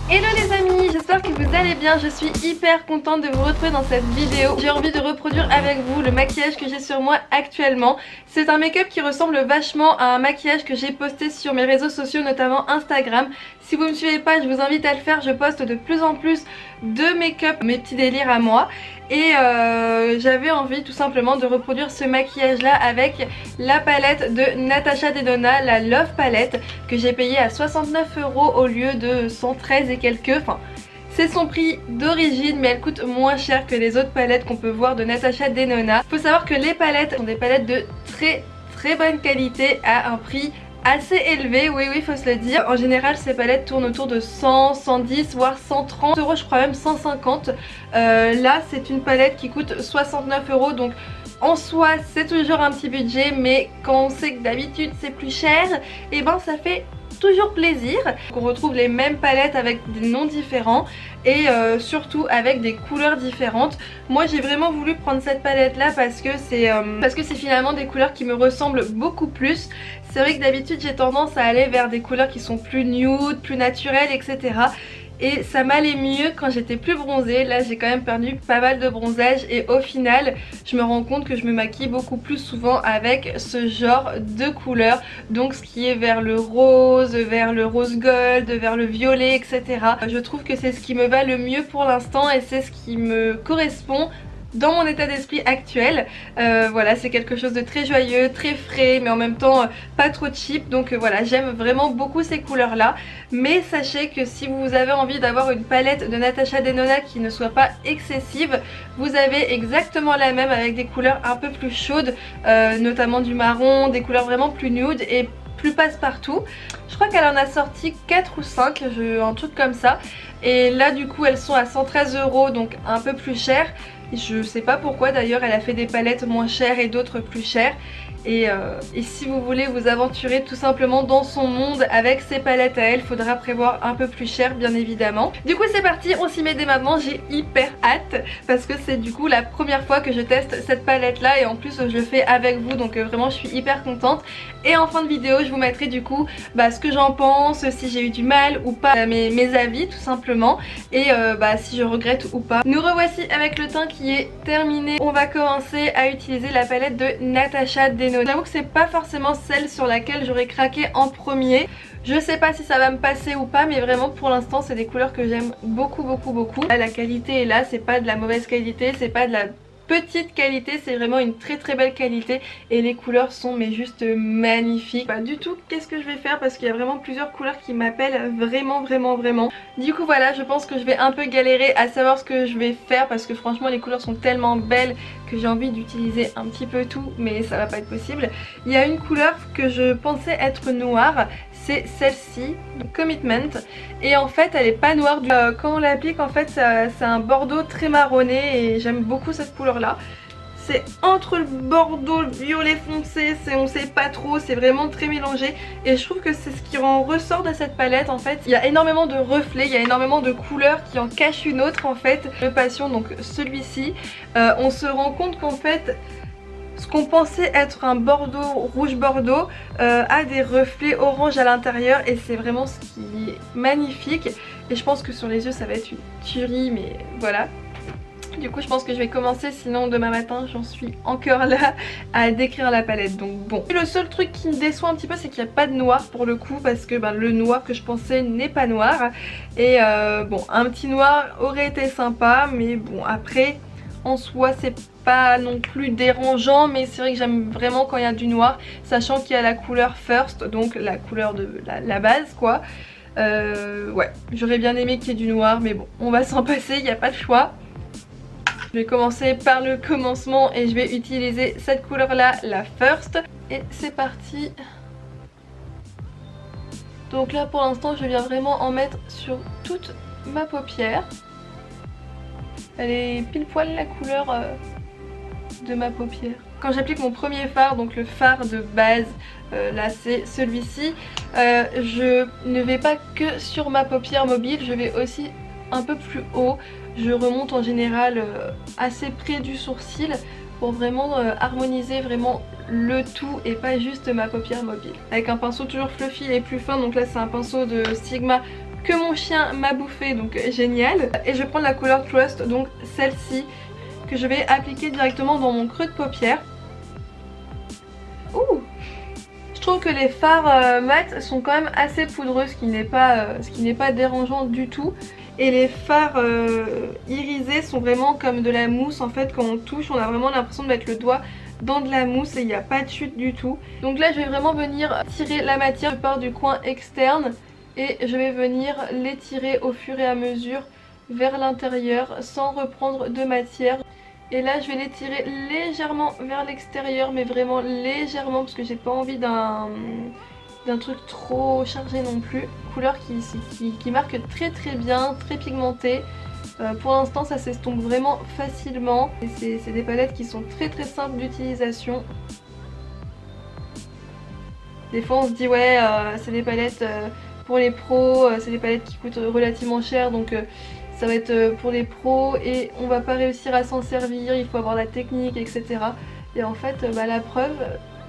Hello les amis, j'espère que vous allez bien, je suis hyper contente de vous retrouver dans cette vidéo. J'ai envie de reproduire avec vous le maquillage que j'ai sur moi actuellement. C'est un make-up qui ressemble vachement à un maquillage que j'ai posté sur mes réseaux sociaux, notamment Instagram. Si vous ne me suivez pas, je vous invite à le faire, je poste de plus en plus de make-up, mes petits délires à moi. Et j'avais envie tout simplement de reproduire ce maquillage là avec la palette de Natasha Denona, la Love Palette, que j'ai payée à 69 € au lieu de 113 et quelques. Enfin, c'est son prix d'origine, mais elle coûte moins cher que les autres palettes qu'on peut voir de Natasha Denona. Faut savoir que les palettes sont des palettes de très bonne qualité à un prix assez élevé, oui faut se le dire. En général ces palettes tournent autour de 100, 110 voire 130 €, je crois même 150. Là c'est une palette qui coûte 69 €, donc en soi c'est toujours un petit budget, mais quand on sait que d'habitude c'est plus cher, et ben ça fait toujours plaisir. On retrouve les mêmes palettes avec des noms différents et surtout avec des couleurs différentes. Moi j'ai vraiment voulu prendre cette palette là parce que c'est finalement des couleurs qui me ressemblent beaucoup plus. C'est vrai que d'habitude j'ai tendance à aller vers des couleurs qui sont plus nude, plus naturelles, etc. Et ça m'allait mieux quand j'étais plus bronzée. Là j'ai quand même perdu pas mal de bronzage et au final je me rends compte que je me maquille beaucoup plus souvent avec ce genre de couleurs. Donc ce qui est vers le rose gold, vers le violet, etc. Je trouve que c'est ce qui me va le mieux pour l'instant et c'est ce qui me correspond dans mon état d'esprit actuel. Voilà, c'est quelque chose de très joyeux, très frais, mais en même temps pas trop cheap. Donc voilà, j'aime vraiment beaucoup ces couleurs là. Mais sachez que si vous avez envie d'avoir une palette de Natasha Denona qui ne soit pas excessive, vous avez exactement la même avec des couleurs un peu plus chaudes, notamment du marron, des couleurs vraiment plus nude et plus passe-partout. Je crois qu'elle en a sorti 4 ou 5, un truc comme ça. Et là du coup elles sont à 113 €, donc un peu plus cher. Je sais pas pourquoi d'ailleurs, elle a fait des palettes moins chères et d'autres plus chères. Et si vous voulez vous aventurer tout simplement dans son monde avec ses palettes à elle, faudra prévoir un peu plus cher bien évidemment. Du coup c'est parti, on s'y met dès maintenant, j'ai hyper hâte parce que c'est du coup la première fois que je teste cette palette là et en plus je le fais avec vous, donc vraiment je suis hyper contente. Et en fin de vidéo je vous mettrai du coup ce que j'en pense, si j'ai eu du mal ou pas, mes avis tout simplement, et si je regrette ou pas. Nous revoici avec le teint qui est terminé. On va commencer à utiliser la palette de Natasha Denona. J'avoue que c'est pas forcément celle sur laquelle j'aurais craqué en premier. Je sais pas si ça va me passer ou pas, mais vraiment pour l'instant c'est des couleurs que j'aime beaucoup. Là, la qualité est là, c'est pas de la mauvaise qualité, c'est pas de la petite qualité, c'est vraiment une très belle qualité et les couleurs sont mais juste magnifiques. Pas du tout qu'est-ce que je vais faire parce qu'il y a vraiment plusieurs couleurs qui m'appellent vraiment. Du coup voilà, je pense que je vais un peu galérer à savoir ce que je vais faire parce que franchement les couleurs sont tellement belles que j'ai envie d'utiliser un petit peu tout, mais ça va pas être possible. Il y a une couleur que je pensais être noire, c'est celle-ci, Commitment, et en fait elle est pas noire du tout. Quand on l'applique en fait c'est un bordeaux très marronné et j'aime beaucoup cette couleur là. C'est entre le bordeaux, le violet foncé, on sait pas trop, c'est vraiment très mélangé et je trouve que c'est ce qui ressort de cette palette en fait. Il y a énormément de reflets, il y a énormément de couleurs qui en cachent une autre en fait. Le Passion, donc celui-ci, on se rend compte qu'en fait ce qu'on pensait être un bordeaux, rouge bordeaux, a des reflets orange à l'intérieur et c'est vraiment ce qui est magnifique. Et je pense que sur les yeux ça va être une tuerie, mais voilà. Du coup je pense que je vais commencer, sinon demain matin j'en suis encore là à décrire la palette, donc bon. Le seul truc qui me déçoit un petit peu c'est qu'il n'y a pas de noir pour le coup, parce que le noir que je pensais n'est pas noir. Et bon, un petit noir aurait été sympa, mais bon après en soi c'est pas non plus dérangeant, mais c'est vrai que j'aime vraiment quand il y a du noir, sachant qu'il y a la couleur First, donc la couleur de la base quoi. Ouais, j'aurais bien aimé qu'il y ait du noir, mais bon, on va s'en passer, il n'y a pas de choix. Je vais commencer par le commencement et je vais utiliser cette couleur là, la First. Et c'est parti. Donc là pour l'instant je viens vraiment en mettre sur toute ma paupière. Elle est pile poil la couleur de ma paupière. Quand j'applique mon premier fard, donc le fard de base, là c'est celui-ci, je ne vais pas que sur ma paupière mobile, je vais aussi un peu plus haut. Je remonte en général assez près du sourcil pour vraiment harmoniser vraiment le tout et pas juste ma paupière mobile. Avec un pinceau toujours fluffy et plus fin, donc là c'est un pinceau de Sigma que mon chien m'a bouffé, donc génial. Et je vais prendre la couleur Trust, donc celle-ci, que je vais appliquer directement dans mon creux de paupière. Ouh! Je trouve que les fards mat sont quand même assez poudreux, ce qui n'est pas dérangeant du tout. Et les fards irisés sont vraiment comme de la mousse en fait. Quand on touche, on a vraiment l'impression de mettre le doigt dans de la mousse et il n'y a pas de chute du tout. Donc là je vais vraiment venir tirer la matière. Je pars du coin externe et je vais venir l'étirer au fur et à mesure vers l'intérieur sans reprendre de matière. Et là je vais l'étirer légèrement vers l'extérieur, mais vraiment légèrement parce que j'ai pas envie d'un truc trop chargé non plus. Couleur qui marque très très bien, très pigmentée. Pour l'instant ça s'estompe vraiment facilement. Et c'est des palettes qui sont très très simples d'utilisation. Des fois on se dit ouais c'est des palettes pour les pros, c'est des palettes qui coûtent relativement cher, donc ça va être pour les pros et on va pas réussir à s'en servir, il faut avoir la technique, etc. Et en fait la preuve,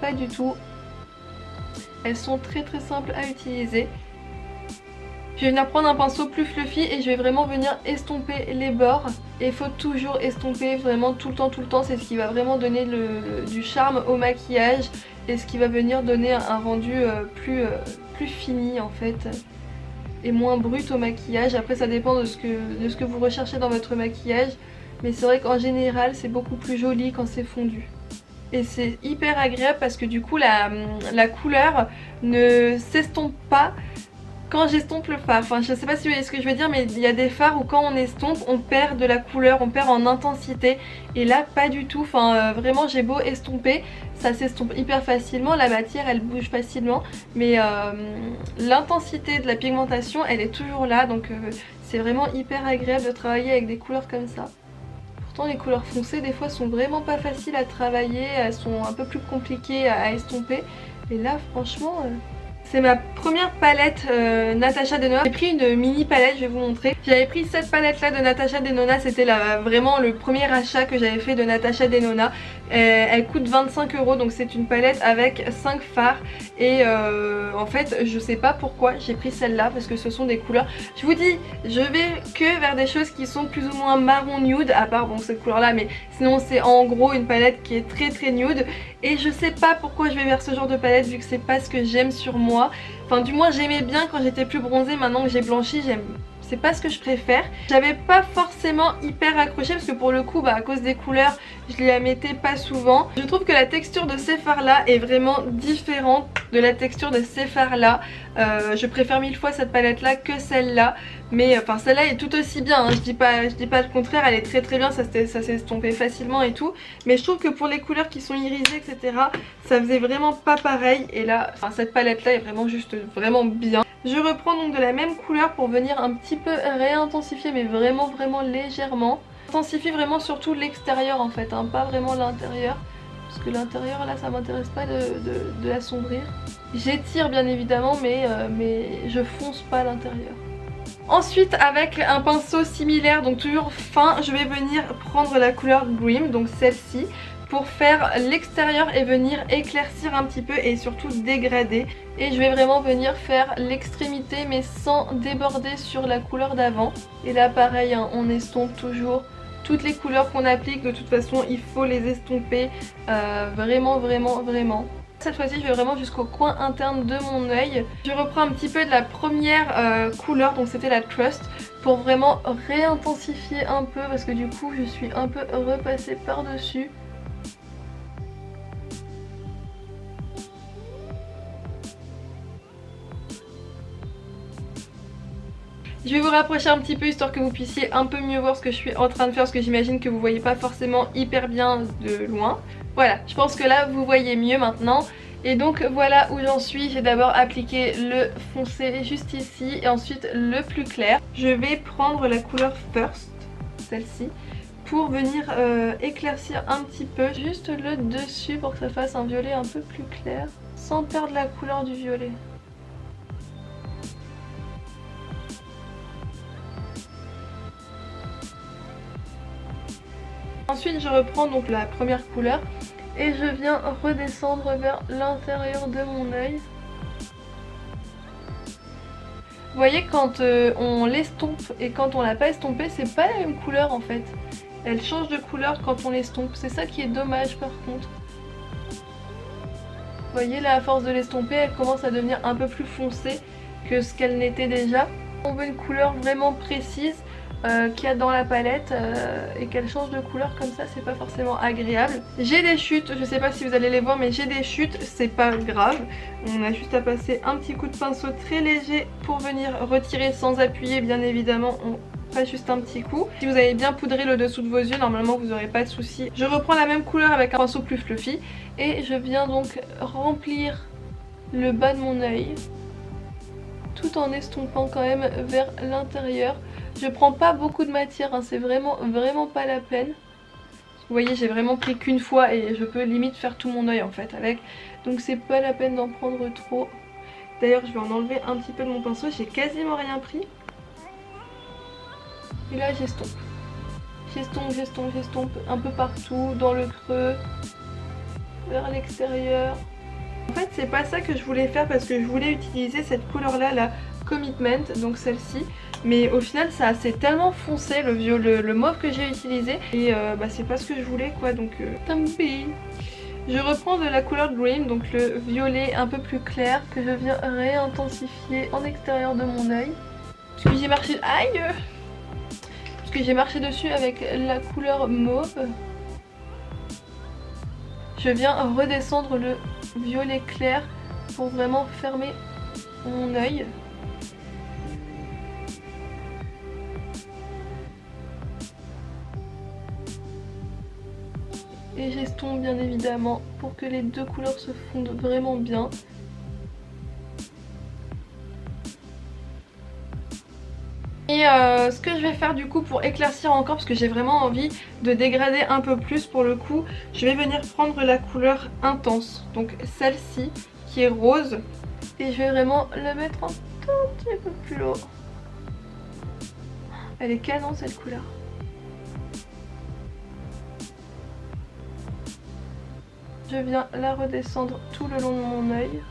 pas du tout. Elles sont très très simples à utiliser. Je vais venir prendre un pinceau plus fluffy et je vais vraiment venir estomper les bords. Et il faut toujours estomper vraiment tout le temps, c'est ce qui va vraiment donner du charme au maquillage et ce qui va venir donner un rendu plus fini en fait. Et moins brut au maquillage. Après ça dépend de ce que vous recherchez dans votre maquillage, mais c'est vrai qu'en général c'est beaucoup plus joli quand c'est fondu. Et c'est hyper agréable parce que du coup la couleur ne s'estompe pas quand j'estompe le fard. Enfin je sais pas si vous voyez ce que je veux dire, mais il y a des fards où quand on estompe on perd de la couleur, on perd en intensité, et là pas du tout. Enfin vraiment j'ai beau estomper, ça s'estompe hyper facilement, la matière elle bouge facilement, mais l'intensité de la pigmentation elle est toujours là, donc c'est vraiment hyper agréable de travailler avec des couleurs comme ça. Pourtant les couleurs foncées des fois sont vraiment pas faciles à travailler, elles sont un peu plus compliquées à estomper, et là franchement c'est ma première palette Natasha Denona. J'ai pris une mini palette, je vais vous montrer. J'avais pris cette palette là de Natasha Denona, c'était vraiment le premier achat que j'avais fait de Natasha Denona. Elle coûte 25 €, donc c'est une palette avec 5 fards. Et en fait je sais pas pourquoi j'ai pris celle-là, parce que ce sont des couleurs, je vous dis, je vais que vers des choses qui sont plus ou moins marron nude, à part bon cette couleur là, mais sinon c'est en gros une palette qui est très très nude. Et je sais pas pourquoi je vais vers ce genre de palette, vu que c'est pas ce que j'aime sur moi. Enfin du moins j'aimais bien quand j'étais plus bronzée, maintenant que j'ai blanchi c'est pas ce que je préfère. J'avais pas forcément hyper accroché parce que pour le coup à cause des couleurs je les mettais pas souvent. Je trouve que la texture de ces fards là est vraiment différente de la texture de ces fards là. Je préfère 1000 fois cette palette là que celle là. Mais enfin celle là est tout aussi bien, hein. Je dis pas le contraire, elle est très très bien, ça s'est estompé facilement et tout. Mais je trouve que pour les couleurs qui sont irisées etc, ça faisait vraiment pas pareil. Et là enfin, cette palette là est vraiment juste vraiment bien. Je reprends donc de la même couleur pour venir un petit peu réintensifier, mais vraiment légèrement. Intensifie vraiment surtout l'extérieur en fait, hein, pas vraiment l'intérieur. Parce que l'intérieur là ça m'intéresse pas de l'assombrir. J'étire bien évidemment, mais je fonce pas l'intérieur. Ensuite avec un pinceau similaire, donc toujours fin, je vais venir prendre la couleur Grim, donc celle-ci, pour faire l'extérieur et venir éclaircir un petit peu et surtout dégrader. Et je vais vraiment venir faire l'extrémité mais sans déborder sur la couleur d'avant. Et là pareil, hein, on estompe toujours toutes les couleurs qu'on applique, de toute façon il faut les estomper vraiment. Cette fois-ci je vais vraiment jusqu'au coin interne de mon œil. Je reprends un petit peu de la première couleur, donc c'était la Trust, pour vraiment réintensifier un peu parce que du coup je suis un peu repassée par-dessus. Je vais vous rapprocher un petit peu histoire que vous puissiez un peu mieux voir ce que je suis en train de faire, parce que j'imagine que vous voyez pas forcément hyper bien de loin. Voilà, je pense que là vous voyez mieux maintenant. Et donc voilà où j'en suis. J'ai d'abord appliqué le foncé juste ici et ensuite le plus clair. Je vais prendre la couleur First, celle-ci, pour venir éclaircir un petit peu juste le dessus pour que ça fasse un violet un peu plus clair sans perdre la couleur du violet. Ensuite je reprends donc la première couleur et je viens redescendre vers l'intérieur de mon œil. voyez quand on l'estompe et quand on l'a pas estompé, c'est pas la même couleur en fait. Elle change de couleur quand on l'estompe, c'est ça qui est dommage par contre. Vous voyez là, à force de l'estomper, elle commence à devenir un peu plus foncée que ce qu'elle n'était déjà. On veut une couleur vraiment précise qu'il y a dans la palette et qu'elle change de couleur comme ça, c'est pas forcément agréable. J'ai des chutes, je sais pas si vous allez les voir, mais j'ai des chutes, c'est pas grave. On a juste à passer un petit coup de pinceau très léger pour venir retirer sans appuyer, bien évidemment. On passe juste un petit coup. Si vous avez bien poudré le dessous de vos yeux, normalement vous n'aurez pas de soucis. Je reprends la même couleur avec un pinceau plus fluffy et je viens donc remplir le bas de mon œil tout en estompant quand même vers l'intérieur. Je prends pas beaucoup de matière, hein, c'est vraiment pas la peine. Vous voyez, j'ai vraiment pris qu'une fois et je peux limite faire tout mon œil en fait avec. Donc c'est pas la peine d'en prendre trop. D'ailleurs je vais en enlever un petit peu de mon pinceau, j'ai quasiment rien pris. Et là j'estompe. J'estompe un peu partout, dans le creux, vers l'extérieur. En fait c'est pas ça que je voulais faire parce que je voulais utiliser cette couleur là, la Commitment, donc celle-ci. Mais au final ça c'est tellement foncé le mauve que j'ai utilisé. Et bah c'est pas ce que je voulais quoi, donc tant pis. Je reprends de la couleur Dream, donc le violet un peu plus clair que je viens réintensifier en extérieur de mon œil. Parce que j'ai marché... Aïe! Parce que j'ai marché dessus avec la couleur mauve. Je viens redescendre le violet clair pour vraiment fermer mon œil. Et j'estompe bien évidemment pour que les deux couleurs se fondent vraiment bien. Et ce que je vais faire du coup pour éclaircir encore, parce que j'ai vraiment envie de dégrader un peu plus pour le coup, je vais venir prendre la couleur intense, donc celle-ci qui est rose, et je vais vraiment la mettre un tout petit peu plus haut. Elle est canon cette couleur. Je viens la redescendre tout le long de mon œil.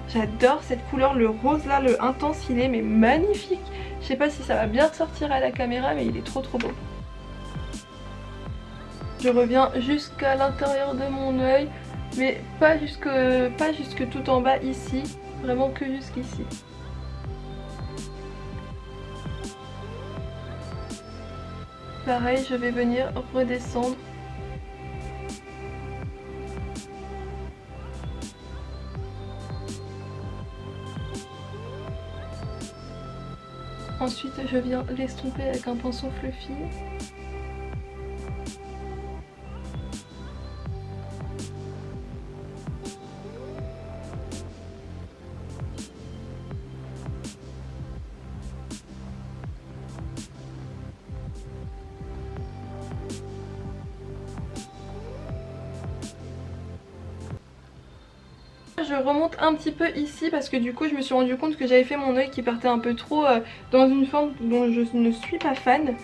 J'adore cette couleur, le rose là, le intense, il est mais magnifique. Je sais pas si ça va bien ressortir à la caméra, mais il est trop beau. Je reviens jusqu'à l'intérieur de mon œil, mais pas jusque tout en bas ici, vraiment que jusqu'ici. Pareil, je vais venir redescendre. Ensuite, je viens l'estomper avec un pinceau fluffy. Je remonte un petit peu ici parce que du coup je me suis rendu compte que j'avais fait mon œil qui partait un peu trop dans une forme dont je ne suis pas fan.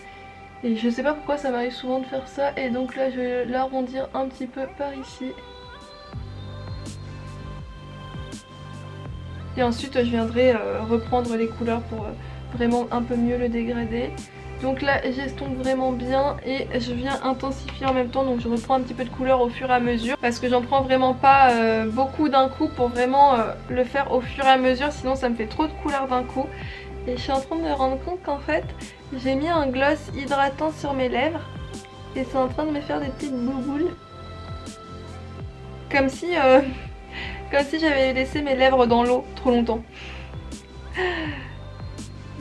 Et je sais pas pourquoi ça m'arrive souvent de faire ça, et donc là je vais l'arrondir un petit peu par ici. Et ensuite je viendrai reprendre les couleurs pour vraiment un peu mieux le dégrader. Donc là j'estompe vraiment bien et je viens intensifier en même temps, donc je reprends un petit peu de couleur au fur et à mesure parce que j'en prends vraiment pas beaucoup d'un coup pour vraiment le faire au fur et à mesure, sinon ça me fait trop de couleurs d'un coup. Et je suis en train de me rendre compte qu'en fait j'ai mis un gloss hydratant sur mes lèvres et c'est en train de me faire des petites bouboules. Comme si j'avais laissé mes lèvres dans l'eau trop longtemps.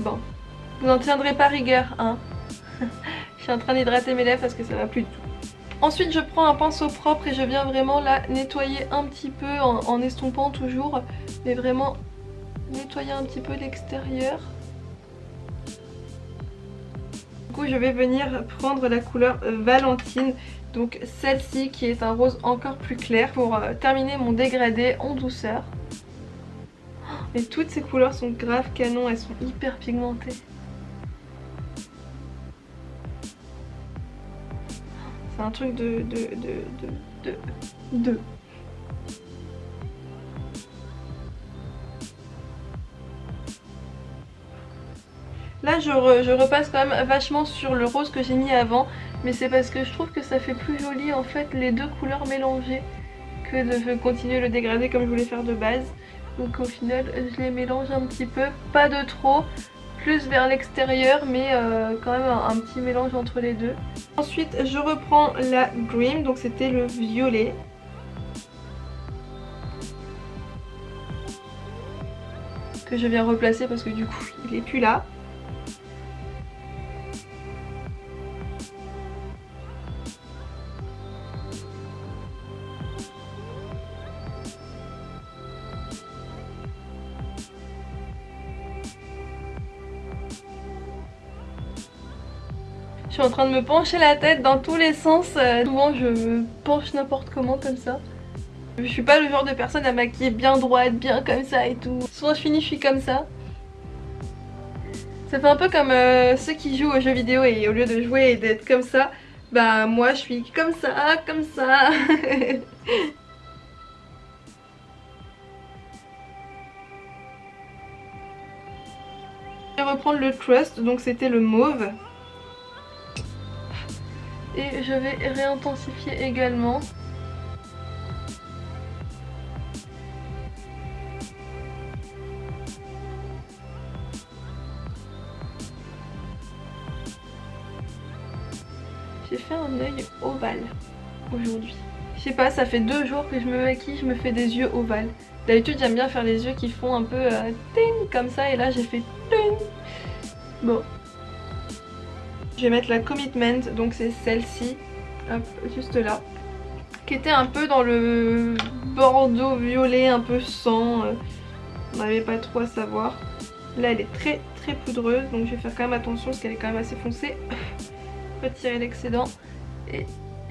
Bon. Vous n'en tiendrez pas rigueur, hein. Je suis en train d'hydrater mes lèvres parce que ça va plus du tout. Ensuite je prends un pinceau propre et je viens vraiment la nettoyer un petit peu en estompant toujours. Mais vraiment nettoyer un petit peu l'extérieur. Du coup je vais venir prendre la couleur Valentine. Donc celle-ci qui est un rose encore plus clair pour terminer mon dégradé en douceur. Et toutes ces couleurs sont grave canon, elles sont hyper pigmentées. C'est un truc de. Là je repasse quand même vachement sur le rose que j'ai mis avant, mais c'est parce que je trouve que ça fait plus joli en fait les deux couleurs mélangées que de continuer le dégradé comme je voulais faire de base. Donc au final je les mélange un petit peu, pas de trop, plus vers l'extérieur mais quand même un petit mélange entre les deux. Ensuite je reprends la Dream, donc c'était le violet. Que je viens replacer parce que du coup il est plus là. Je suis en train de me pencher la tête dans tous les sens, souvent je me penche n'importe comment comme ça. Je suis pas le genre de personne à maquiller bien droite, bien comme ça et tout. Souvent je finis, je suis comme ça. Ça fait un peu comme ceux qui jouent aux jeux vidéo et au lieu de jouer et d'être comme ça, bah moi je suis comme ça, comme ça. Je vais reprendre le Trust, donc c'était le mauve. Et je vais réintensifier également. J'ai fait un œil ovale aujourd'hui. Je sais pas, ça fait 2 jours que je me maquille, je me fais des yeux ovales. D'habitude j'aime bien faire les yeux qui font un peu ting comme ça et là j'ai fait ting. Bon. Je vais mettre la Commitment, donc c'est celle-ci, hop, juste là. Qui était un peu dans le bordeaux violet, un peu sang. On n'avait pas trop à savoir. Là elle est très très poudreuse, donc je vais faire quand même attention parce qu'elle est quand même assez foncée. Retirer l'excédent et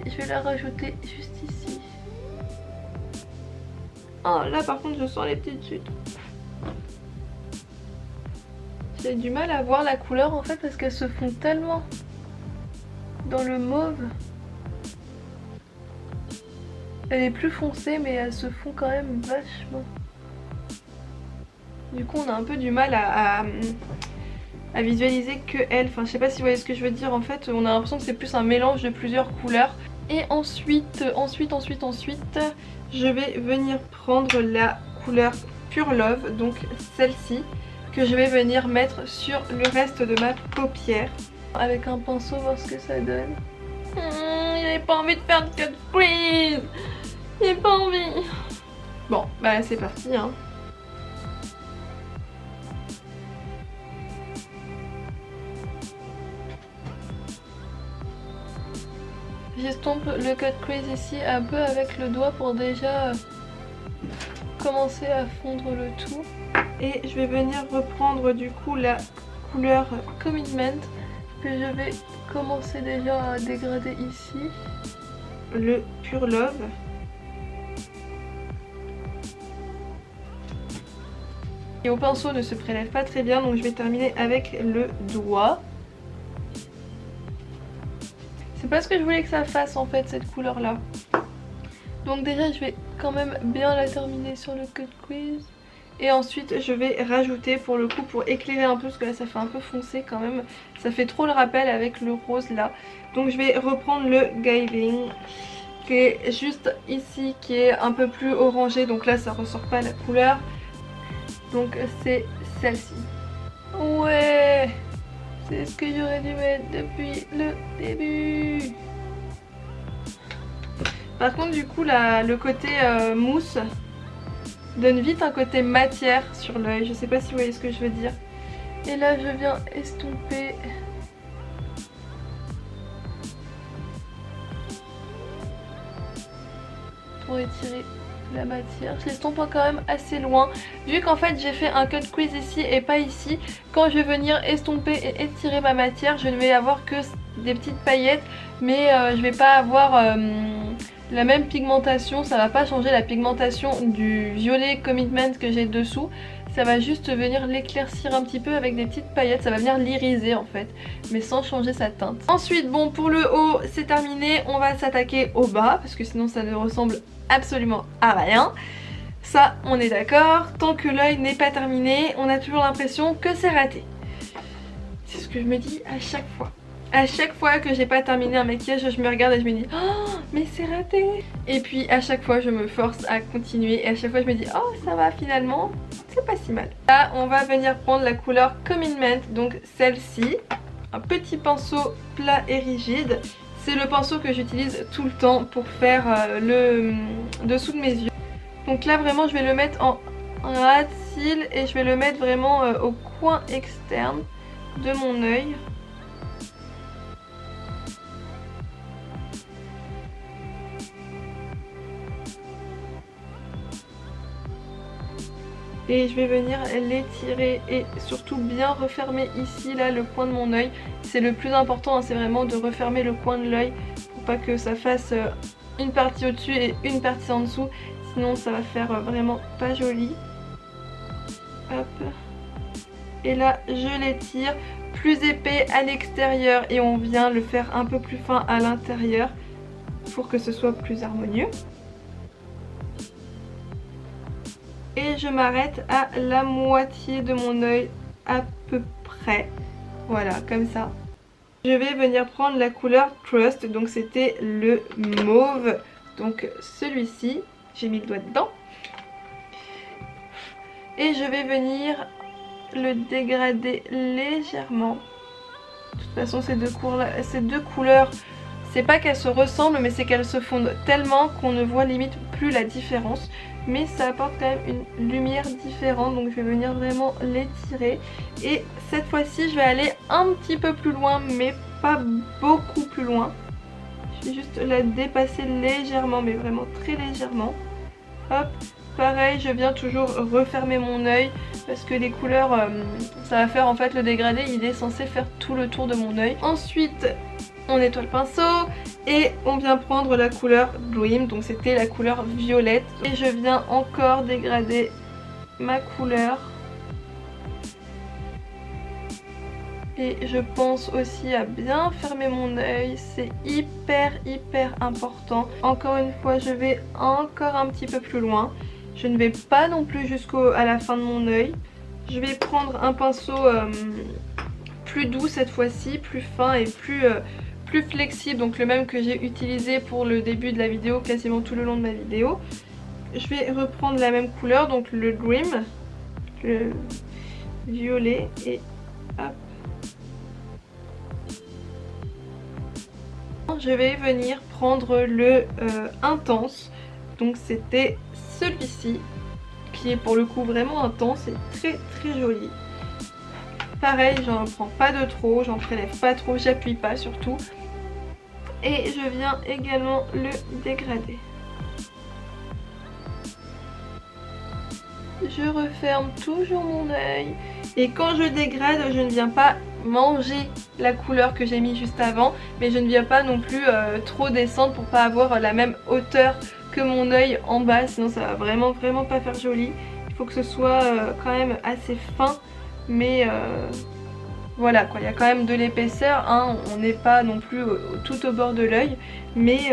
je vais la rajouter juste ici. Oh là par contre je sens les petites chutes. J'ai du mal à voir la couleur en fait parce qu'elles se font tellement dans le mauve. Elle est plus foncée mais elles se font quand même vachement. Du coup on a un peu du mal à visualiser que elle. Enfin je sais pas si vous voyez ce que je veux dire, en fait on a l'impression que c'est plus un mélange de plusieurs couleurs. Et ensuite je vais venir prendre la couleur Pure Love, donc celle-ci, que je vais venir mettre sur le reste de ma paupière. Avec un pinceau, voir ce que ça donne. J'avais pas envie de faire de cut crease. J'ai pas envie. Bon, bah c'est parti hein. J'estompe le cut crease ici un peu avec le doigt pour déjà commencer à fondre le tout. Et je vais venir reprendre du coup la couleur Commitment que je vais commencer déjà à dégrader ici. Le Pure Love. Et au pinceau ne se prélève pas très bien, donc je vais terminer avec le doigt. C'est pas ce que je voulais que ça fasse en fait, cette couleur là. Donc déjà je vais quand même bien la terminer sur le cut crease. Et ensuite je vais rajouter pour le coup, pour éclairer un peu, parce que là ça fait un peu foncé quand même. Ça fait trop le rappel avec le rose là. Donc je vais reprendre le Giving qui est juste ici, qui est un peu plus orangé. Donc là ça ressort pas la couleur. Donc c'est celle-ci. Ouais, c'est ce que j'aurais dû mettre depuis le début. Par contre du coup le côté mousse donne vite un côté matière sur l'œil. Je sais pas si vous voyez ce que je veux dire. Et là je viens estomper. Pour étirer la matière. Je l'estompe quand même assez loin. Vu qu'en fait j'ai fait un cut crease ici et pas ici, quand je vais venir estomper et étirer ma matière, je ne vais avoir que des petites paillettes. Mais je vais pas avoir la même pigmentation. Ça va pas changer la pigmentation du violet Commitment que j'ai dessous. Ça va juste venir l'éclaircir un petit peu avec des petites paillettes. Ça va venir l'iriser en fait, mais sans changer sa teinte. Ensuite, bon, pour le haut c'est terminé. On va s'attaquer au bas parce que sinon ça ne ressemble absolument à rien. Ça on est d'accord. Tant que l'œil n'est pas terminé, on a toujours l'impression que c'est raté. que je me dis à chaque fois. À chaque fois que j'ai pas terminé un maquillage, je me regarde et je me dis oh mais c'est raté. Et puis à chaque fois je me force à continuer et à chaque fois je me dis oh ça va finalement, c'est pas si mal. Là on va venir prendre la couleur Commitment, donc celle-ci. Un petit pinceau plat et rigide. C'est le pinceau que j'utilise tout le temps pour faire le dessous de mes yeux. Donc là vraiment je vais le mettre en ras de cils et je vais le mettre vraiment au coin externe de mon œil. Et je vais venir l'étirer et surtout bien refermer ici là le coin de mon œil. C'est le plus important, hein, c'est vraiment de refermer le coin de l'œil pour pas que ça fasse une partie au-dessus et une partie en dessous. Sinon ça va faire vraiment pas joli. Hop. Et là je l'étire plus épais à l'extérieur et on vient le faire un peu plus fin à l'intérieur pour que ce soit plus harmonieux. Et je m'arrête à la moitié de mon œil à peu près. Voilà, comme ça. Je vais venir prendre la couleur Trust, donc c'était le mauve. Donc celui-ci, j'ai mis le doigt dedans. Et je vais venir le dégrader légèrement. De toute façon ces deux couleurs, c'est pas qu'elles se ressemblent, mais c'est qu'elles se fondent tellement qu'on ne voit limite plus la différence. Mais ça apporte quand même une lumière différente, donc je vais venir vraiment l'étirer. Et cette fois-ci je vais aller un petit peu plus loin, mais pas beaucoup plus loin. Je vais juste la dépasser légèrement, mais vraiment très légèrement. Hop, pareil, je viens toujours refermer mon œil parce que les couleurs, ça va faire en fait le dégradé, il est censé faire tout le tour de mon œil. Ensuite on nettoie le pinceau et on vient prendre la couleur Dream, donc c'était la couleur violette. Et je viens encore dégrader ma couleur. Et je pense aussi à bien fermer mon œil, c'est hyper important. Encore une fois je vais encore un petit peu plus loin. Je ne vais pas non plus jusqu'à la fin de mon œil. Je vais prendre un pinceau plus doux cette fois-ci, plus fin et plus flexible, donc le même que j'ai utilisé pour le début de la vidéo, quasiment tout le long de ma vidéo. Je vais reprendre la même couleur, donc le Dream, le violet, et hop. Je vais venir prendre le intense, donc c'était celui-ci, qui est pour le coup vraiment intense et très joli. Pareil, j'en prends pas de trop, j'en prélève pas trop, j'appuie pas surtout. Et je viens également le dégrader. Je referme toujours mon œil. Et quand je dégrade, je ne viens pas manger la couleur que j'ai mis juste avant. Mais je ne viens pas non plus trop descendre pour pas avoir la même hauteur que mon œil en bas. Sinon ça va vraiment pas faire joli. Il faut que ce soit quand même assez fin. Mais voilà quoi, il y a quand même de l'épaisseur, hein. On n'est pas non plus tout au bord de l'œil, mais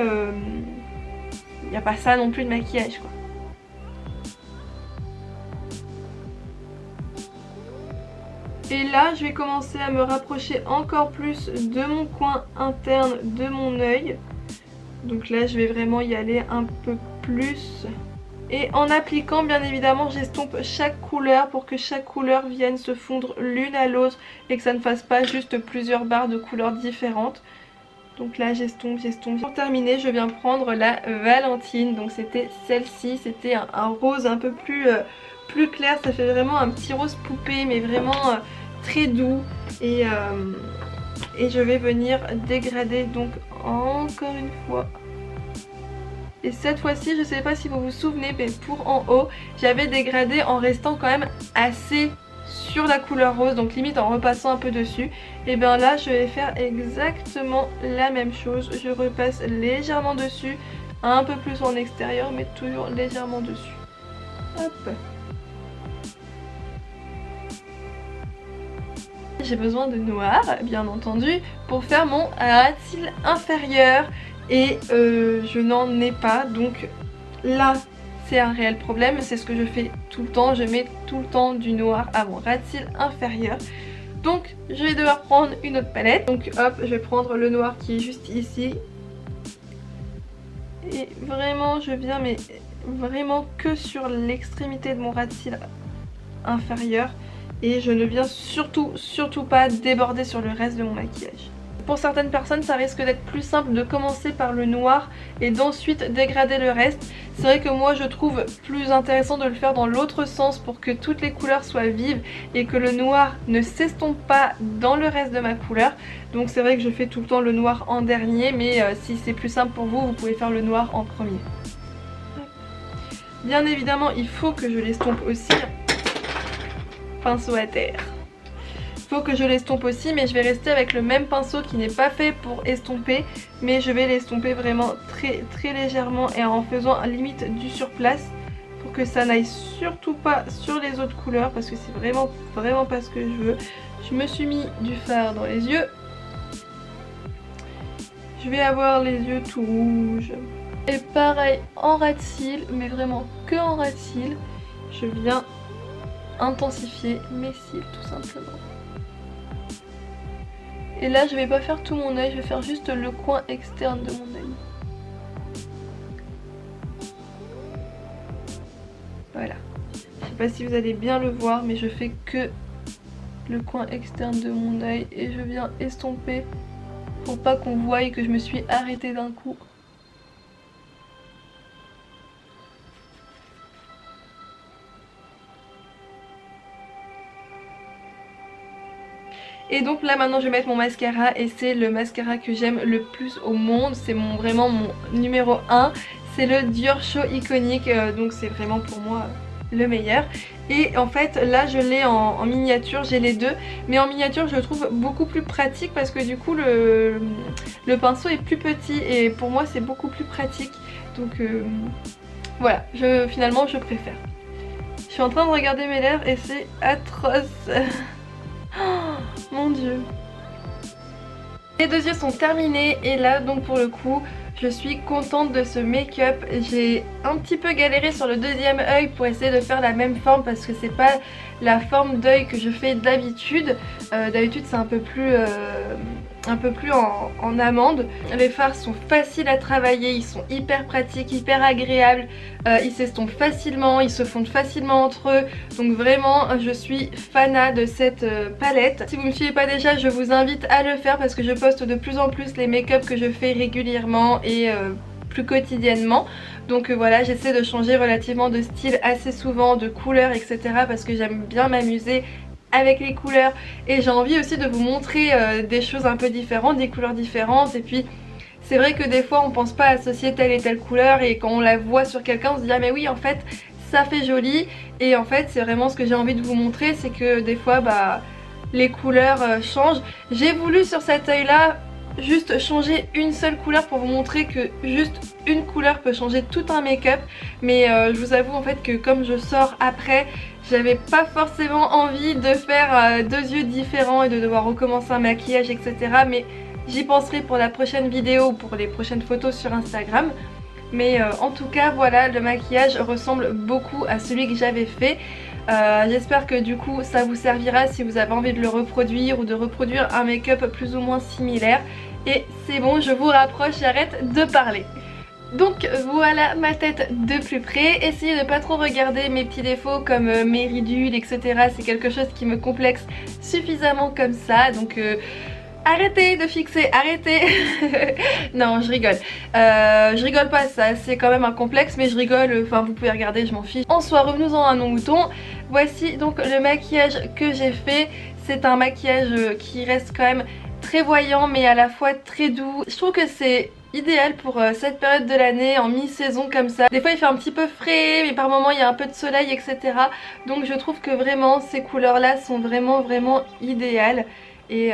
il n'y a pas ça non plus de maquillage quoi. Et là je vais commencer à me rapprocher encore plus de mon coin interne de mon œil. Donc là je vais vraiment y aller un peu plus. Et en appliquant bien évidemment j'estompe chaque couleur pour que chaque couleur vienne se fondre l'une à l'autre et que ça ne fasse pas juste plusieurs barres de couleurs différentes. Donc là j'estompe. Pour terminer je viens prendre la Valentine, donc c'était celle-ci, c'était un rose un peu plus clair, ça fait vraiment un petit rose poupée mais vraiment très doux. Et je vais venir dégrader donc encore une fois. Et cette fois-ci, je sais pas si vous vous souvenez, mais pour en haut, j'avais dégradé en restant quand même assez sur la couleur rose, donc limite en repassant un peu dessus. Et bien là, je vais faire exactement la même chose. Je repasse légèrement dessus, un peu plus en extérieur, mais toujours légèrement dessus. Hop. J'ai besoin de noir, bien entendu, pour faire mon ras de cils inférieur. Et je n'en ai pas, donc là c'est un réel problème. C'est ce que je fais tout le temps, je mets tout le temps du noir à mon ras de cils inférieur. Donc je vais devoir prendre une autre palette. Donc hop, je vais prendre le noir qui est juste ici. Et vraiment je viens mais vraiment que sur l'extrémité de mon ras de cils inférieur. Et je ne viens surtout pas déborder sur le reste de mon maquillage. Pour certaines personnes ça risque d'être plus simple de commencer par le noir et d'ensuite dégrader le reste. C'est vrai que moi je trouve plus intéressant de le faire dans l'autre sens pour que toutes les couleurs soient vives et que le noir ne s'estompe pas dans le reste de ma couleur. Donc c'est vrai que je fais tout le temps le noir en dernier, mais si c'est plus simple pour vous, vous pouvez faire le noir en premier. Bien évidemment il faut que je l'estompe aussi. Pinceau à terre. Faut que je l'estompe aussi, mais je vais rester avec le même pinceau qui n'est pas fait pour estomper, mais je vais l'estomper vraiment très légèrement et en faisant limite du surplace pour que ça n'aille surtout pas sur les autres couleurs parce que c'est vraiment pas ce que je veux. Je me suis mis du fard dans les yeux. Je vais avoir les yeux tout rouges. Et pareil en ras de cils, mais vraiment que en ras de cils, je viens intensifier mes cils tout simplement. Et là je vais pas faire tout mon œil, je vais faire juste le coin externe de mon œil. Voilà. Je sais pas si vous allez bien le voir, mais je fais que le coin externe de mon œil et je viens estomper pour pas qu'on voie que je me suis arrêtée d'un coup. Et donc là maintenant je vais mettre mon mascara et c'est le mascara que j'aime le plus au monde. C'est vraiment mon numéro 1. C'est le Dior Show Iconic, donc c'est vraiment pour moi le meilleur. Et en fait là je l'ai en miniature, j'ai les deux. Mais en miniature je le trouve beaucoup plus pratique parce que du coup le pinceau est plus petit et pour moi c'est beaucoup plus pratique. Donc voilà, finalement je préfère. Je suis en train de regarder mes lèvres et c'est atroce. Oh, mon dieu. Les deux yeux sont terminés et là donc pour le coup je suis contente de ce make-up. J'ai un petit peu galéré sur le deuxième œil pour essayer de faire la même forme parce que c'est pas la forme d'œil que je fais d'habitude. D'habitude c'est un peu plus en amande. Les fards sont faciles à travailler, ils sont hyper pratiques, hyper agréables, ils s'estompent facilement, ils se fondent facilement entre eux. Donc vraiment je suis fanat de cette palette. Si vous ne me suivez pas déjà, je vous invite à le faire parce que je poste de plus en plus les make-up que je fais régulièrement et plus quotidiennement. Donc voilà, j'essaie de changer relativement de style assez souvent, de couleurs etc. parce que j'aime bien m'amuser avec les couleurs et j'ai envie aussi de vous montrer des choses un peu différentes, des couleurs différentes. Et puis c'est vrai que des fois on pense pas associer telle et telle couleur et quand on la voit sur quelqu'un on se dit ah mais oui en fait ça fait joli. Et en fait c'est vraiment ce que j'ai envie de vous montrer, c'est que des fois bah les couleurs changent. J'ai voulu sur cet œil là juste changer une seule couleur pour vous montrer que juste une couleur peut changer tout un make-up. Mais je vous avoue en fait que comme je sors après, j'avais pas forcément envie de faire deux yeux différents et de devoir recommencer un maquillage etc. Mais j'y penserai pour la prochaine vidéo ou pour les prochaines photos sur Instagram. Mais en tout cas voilà, le maquillage ressemble beaucoup à celui que j'avais fait. J'espère que du coup ça vous servira si vous avez envie de le reproduire ou de reproduire un make-up plus ou moins similaire. Et c'est bon, je vous rapproche, j'arrête de parler. Donc voilà ma tête de plus près. Essayez de pas trop regarder mes petits défauts comme mes ridules etc. C'est quelque chose qui me complexe suffisamment comme ça. Donc arrêtez de fixer, arrêtez. Non je rigole. Je rigole pas, ça c'est quand même un complexe, mais je rigole, enfin vous pouvez regarder, je m'en fiche. En soi, revenons-en à nos moutons. Voici donc le maquillage que j'ai fait. C'est un maquillage qui reste quand même très voyant mais à la fois très doux. Je trouve que c'est idéal pour cette période de l'année, en mi-saison comme ça. Des fois il fait un petit peu frais mais par moments il y a un peu de soleil etc. Donc je trouve que vraiment ces couleurs là sont vraiment idéales. Et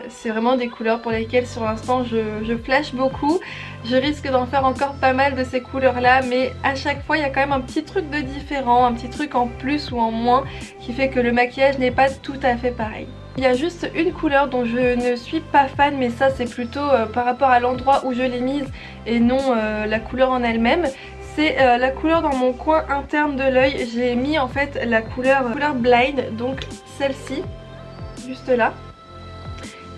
c'est vraiment des couleurs pour lesquelles sur l'instant je flash beaucoup. Je risque d'en faire encore pas mal de ces couleurs là, mais à chaque fois il y a quand même un petit truc de différent, un petit truc en plus ou en moins qui fait que le maquillage n'est pas tout à fait pareil. Il y a juste une couleur dont je ne suis pas fan, mais ça c'est plutôt par rapport à l'endroit où je l'ai mise et non la couleur en elle-même. C'est la couleur dans mon coin interne de l'œil. J'ai mis en fait la couleur Blind, donc celle-ci. juste là.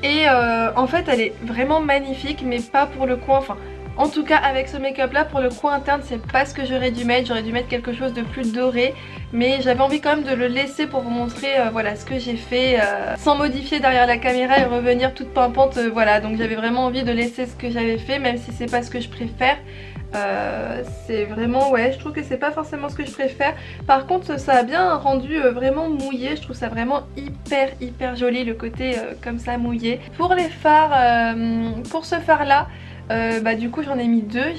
Et en fait elle est vraiment magnifique, mais pas pour le coin, enfin en tout cas avec ce make up là pour le coin interne c'est pas ce que j'aurais dû mettre quelque chose de plus doré. Mais j'avais envie quand même de le laisser pour vous montrer voilà ce que j'ai fait sans modifier derrière la caméra et revenir toute pimpante, voilà. Donc j'avais vraiment envie de laisser ce que j'avais fait, même si c'est pas ce que je préfère. C'est vraiment, ouais, je trouve que c'est pas forcément ce que je préfère. Par contre ça a bien rendu vraiment mouillé, je trouve ça vraiment hyper joli le côté comme ça mouillé. Pour les fards, pour ce fard là bah du coup j'en ai mis deux,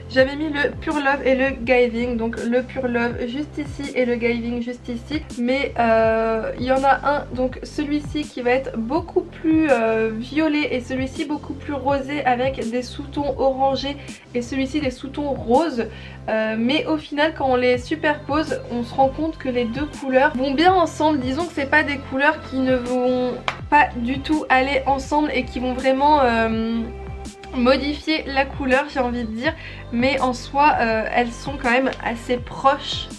j'avais mis le Pure Love et le Guiding, donc le Pure Love juste ici et le Guiding juste ici, mais il y en a un, donc celui-ci qui va être beaucoup plus violet et celui-ci beaucoup plus rosé avec des sous-tons orangés et celui-ci des sous-tons roses, mais au final quand on les superpose on se rend compte que les deux couleurs vont bien ensemble. Disons que c'est pas des couleurs qui ne vont pas du tout aller ensemble et qui vont vraiment modifier la couleur, j'ai envie de dire, mais en soi elles sont quand même assez proches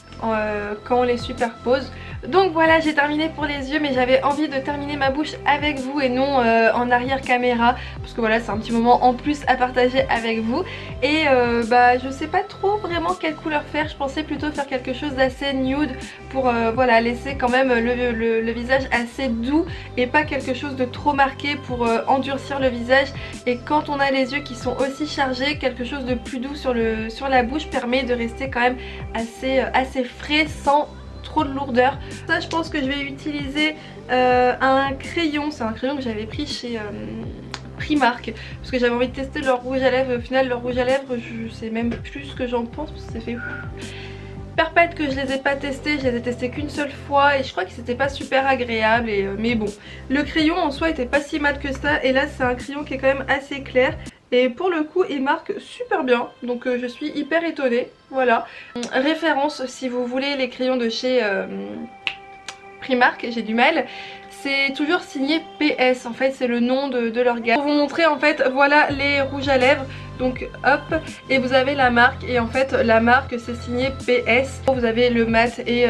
quand on les superpose. Donc voilà, j'ai terminé pour les yeux, mais j'avais envie de terminer ma bouche avec vous et non en arrière caméra, parce que voilà c'est un petit moment en plus à partager avec vous. Et bah je sais pas trop vraiment quelle couleur faire, je pensais plutôt faire quelque chose d'assez nude pour voilà laisser quand même le visage assez doux et pas quelque chose de trop marqué pour endurcir le visage. Et quand on a les yeux qui sont aussi chargés, quelque chose de plus doux sur la bouche permet de rester quand même assez frais sans trop de lourdeur. Ça je pense que je vais utiliser un crayon, c'est un crayon que j'avais pris chez Primark parce que j'avais envie de tester leur rouge à lèvres. Au final leur rouge à lèvres je sais même plus ce que j'en pense parce que ça fait perpète que je les ai pas testés, je les ai testés qu'une seule fois et je crois que c'était pas super agréable mais bon, le crayon en soi était pas si mat que ça et là c'est un crayon qui est quand même assez clair. Et pour le coup il marque super bien, donc je suis hyper étonnée, voilà. Référence si vous voulez les crayons de chez Primark, j'ai du mal. C'est toujours signé PS, en fait c'est le nom de leur gamme. Pour vous montrer en fait voilà les rouges à lèvres, donc hop, et vous avez la marque et en fait la marque c'est signé PS. Vous avez le mat et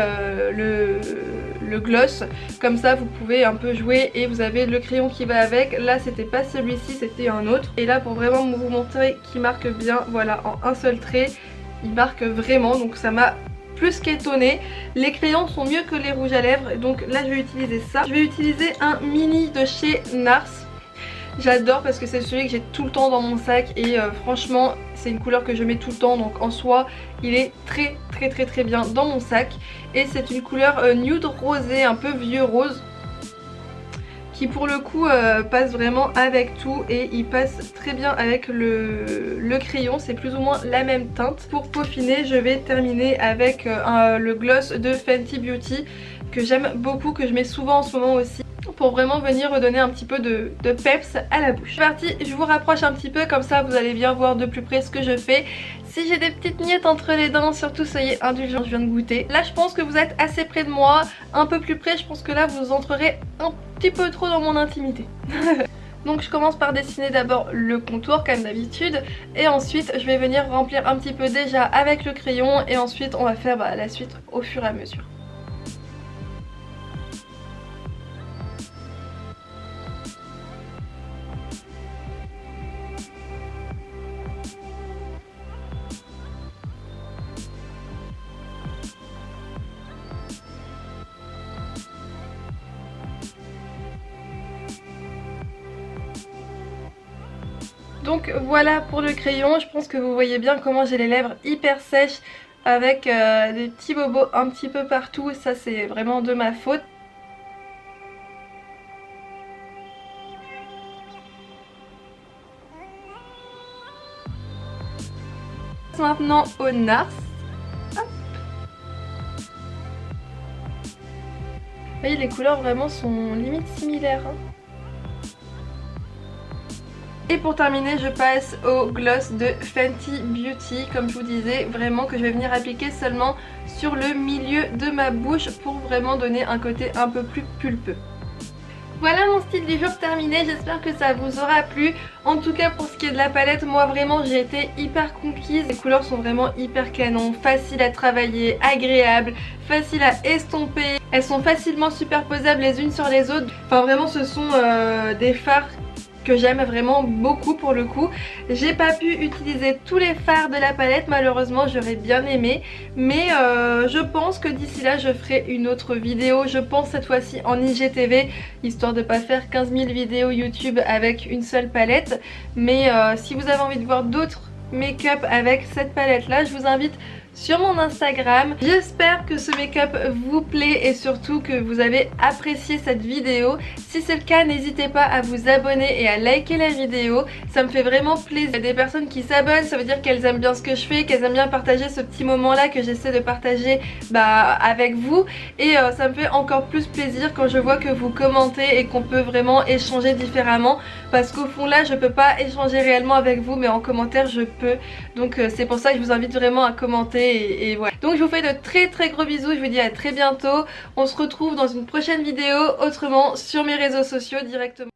le gloss, comme ça vous pouvez un peu jouer et vous avez le crayon qui va avec. Là c'était pas celui-ci, c'était un autre. Et là pour vraiment vous montrer qu'il marque bien, voilà en un seul trait, il marque vraiment, donc ça m'a plus qu'étonnée. Les crayons sont mieux que les rouges à lèvres, donc là je vais utiliser ça. Je vais utiliser un mini de chez NARS. J'adore parce que c'est celui que j'ai tout le temps dans mon sac et franchement c'est une couleur que je mets tout le temps, donc en soi il est très bien dans mon sac. Et c'est une couleur nude rosé, un peu vieux rose, qui pour le coup passe vraiment avec tout et il passe très bien avec le crayon, c'est plus ou moins la même teinte. Pour peaufiner je vais terminer avec le gloss de Fenty Beauty que j'aime beaucoup, que je mets souvent en ce moment aussi, pour vraiment venir redonner un petit peu de peps à la bouche. C'est parti, je vous rapproche un petit peu, comme ça vous allez bien voir de plus près ce que je fais. Si j'ai des petites miettes entre les dents, surtout soyez indulgents, je viens de goûter. Là je pense que vous êtes assez près de moi, un peu plus près, je pense que là vous entrerez un petit peu trop dans mon intimité. Donc je commence par dessiner d'abord le contour comme d'habitude et ensuite je vais venir remplir un petit peu déjà avec le crayon et ensuite on va faire la suite au fur et à mesure. Donc voilà pour le crayon, je pense que vous voyez bien comment j'ai les lèvres hyper sèches avec des petits bobos un petit peu partout, ça c'est vraiment de ma faute. Maintenant au NARS. Hop. Vous voyez les couleurs vraiment sont limite similaires hein. Et pour terminer je passe au gloss de Fenty Beauty, comme je vous disais, vraiment que je vais venir appliquer seulement sur le milieu de ma bouche pour vraiment donner un côté un peu plus pulpeux. voilà mon style du jour terminé, j'espère que ça vous aura plu. En tout cas pour ce qui est de la palette, moi vraiment j'ai été hyper conquise. Les couleurs sont vraiment hyper canon, faciles à travailler, agréables, faciles à estomper. Elles sont facilement superposables les unes sur les autres. Enfin vraiment ce sont des fards que j'aime vraiment beaucoup pour le coup. J'ai pas pu utiliser tous les fards de la palette malheureusement, j'aurais bien aimé, mais je pense que d'ici là je ferai une autre vidéo, je pense cette fois-ci en IGTV, histoire de pas faire 15 000 vidéos YouTube avec une seule palette. Mais si vous avez envie de voir d'autres make-up avec cette palette là, je vous invite sur mon Instagram. J'espère que ce make-up vous plaît et surtout que vous avez apprécié cette vidéo. Si c'est le cas, n'hésitez pas à vous abonner et à liker la vidéo, ça me fait vraiment plaisir. Il y a des personnes qui s'abonnent, ça veut dire qu'elles aiment bien ce que je fais, qu'elles aiment bien partager ce petit moment là que j'essaie de partager avec vous, et ça me fait encore plus plaisir quand je vois que vous commentez et qu'on peut vraiment échanger différemment, parce qu'au fond là je peux pas échanger réellement avec vous, mais en commentaire je peux, donc c'est pour ça que je vous invite vraiment à commenter. Et voilà. Donc je vous fais de très gros bisous, je vous dis à très bientôt. On se retrouve dans une prochaine vidéo, autrement sur mes réseaux sociaux directement.